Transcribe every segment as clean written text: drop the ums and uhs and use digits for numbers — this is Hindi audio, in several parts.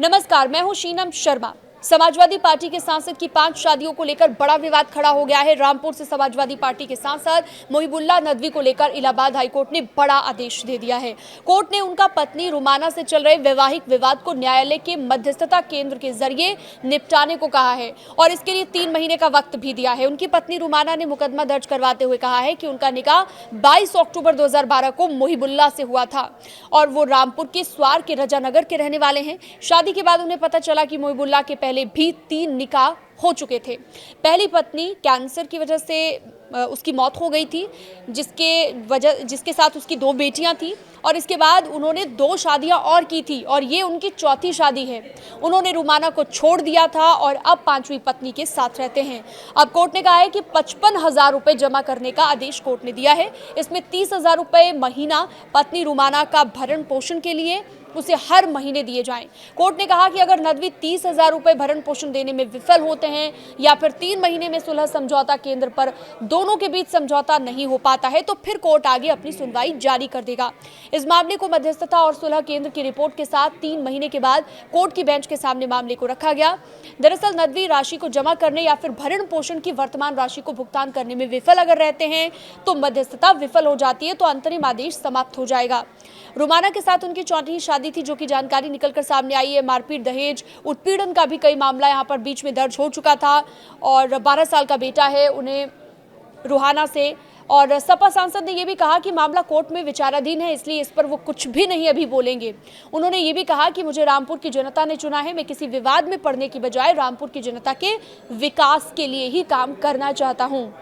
नमस्कार, मैं हूं शीनम शर्मा। समाजवादी पार्टी के सांसद की 5 शादियों को लेकर बड़ा विवाद खड़ा हो गया है। रामपुर से समाजवादी पार्टी के सांसद मोहिबुल्लाह नदवी को लेकर इलाहाबाद हाईकोर्ट ने बड़ा आदेश दे दिया है। कोर्ट ने उनका पत्नी रुमाना से चल रहे वैवाहिक विवाद को न्यायालय के मध्यस्थता केंद्र के जरिए निपटाने को कहा है और इसके लिए 3 महीने का वक्त भी दिया है। उनकी पत्नी रुमाना ने मुकदमा दर्ज करवाते हुए कहा है कि उनका निकाह 22 अक्टूबर 2012 को मोहिबुल्लाह से हुआ था और वो रामपुर के स्वार के रजानगर के रहने वाले हैं। शादी के बाद उन्हें पता चला कि मोहिबुल्लाह के पहले भी 3 निकाह हो चुके थे। पहली पत्नी कैंसर की वजह से उसकी मौत हो गई थी, जिसके साथ उसकी 2 बेटियां थी और इसके बाद उन्होंने 2 शादियां और की थी और ये उनकी चौथी शादी है। उन्होंने रुमाना को छोड़ दिया था और अब 5वीं पत्नी के साथ रहते हैं। अब कोर्ट ने कहा है कि 55,000 रुपये जमा करने का आदेश कोर्ट ने दिया है। इसमें 30,000 रुपये महीना पत्नी रुमाना का भरण पोषण के लिए उसे हर महीने दिए जाएं। कोर्ट ने कहा कि अगर नदवी 30,000 रुपये भरण पोषण देने में विफल होते हैं या फिर 3 महीने में सुलह समझौता केंद्र पर दोनों के बीच समझौता नहीं हो पाता है तो फिर कोर्ट आगे अपनी सुनवाई जारी कर देगा। इस मामले को मध्यस्थता और सुलह केंद्र की रिपोर्ट के साथ 3 महीने के बाद कोर्ट की बेंच के सामने मामले को रखा गया। दरअसल नदवी राशि को जमा करने या फिर भरण पोषण की वर्तमान राशि को भुगतान करने में विफल अगर रहते हैं तो मध्यस्थता विफल हो जाती है तो अंतरिम आदेश समाप्त हो जाएगा। रुमाना के साथ उनकी चौथी शादी थी, जो कि जानकारी निकलकर सामने आई है। मारपीट, दहेज, उत्पीड़न का भी कई मामला यहाँ पर बीच में दर्ज हो चुका था और 12 साल का बेटा है उन्हें रुहाना से। और सपा सांसद ने यह भी कहा कि मामला कोर्ट में विचाराधीन है, इसलिए इस पर वो कुछ भी नहीं अभी बोलेंगे। उन्होंने ये भी कहा कि मुझे रामपुर की जनता ने चुना है, मैं किसी विवाद में पड़ने की बजाय रामपुर की जनता के विकास के लिए ही काम करना चाहता हूँ।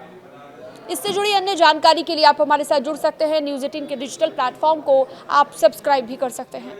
इससे जुड़ी अन्य जानकारी के लिए आप हमारे साथ जुड़ सकते हैं। न्यूज़ 18 के डिजिटल प्लेटफॉर्म को आप सब्सक्राइब भी कर सकते हैं।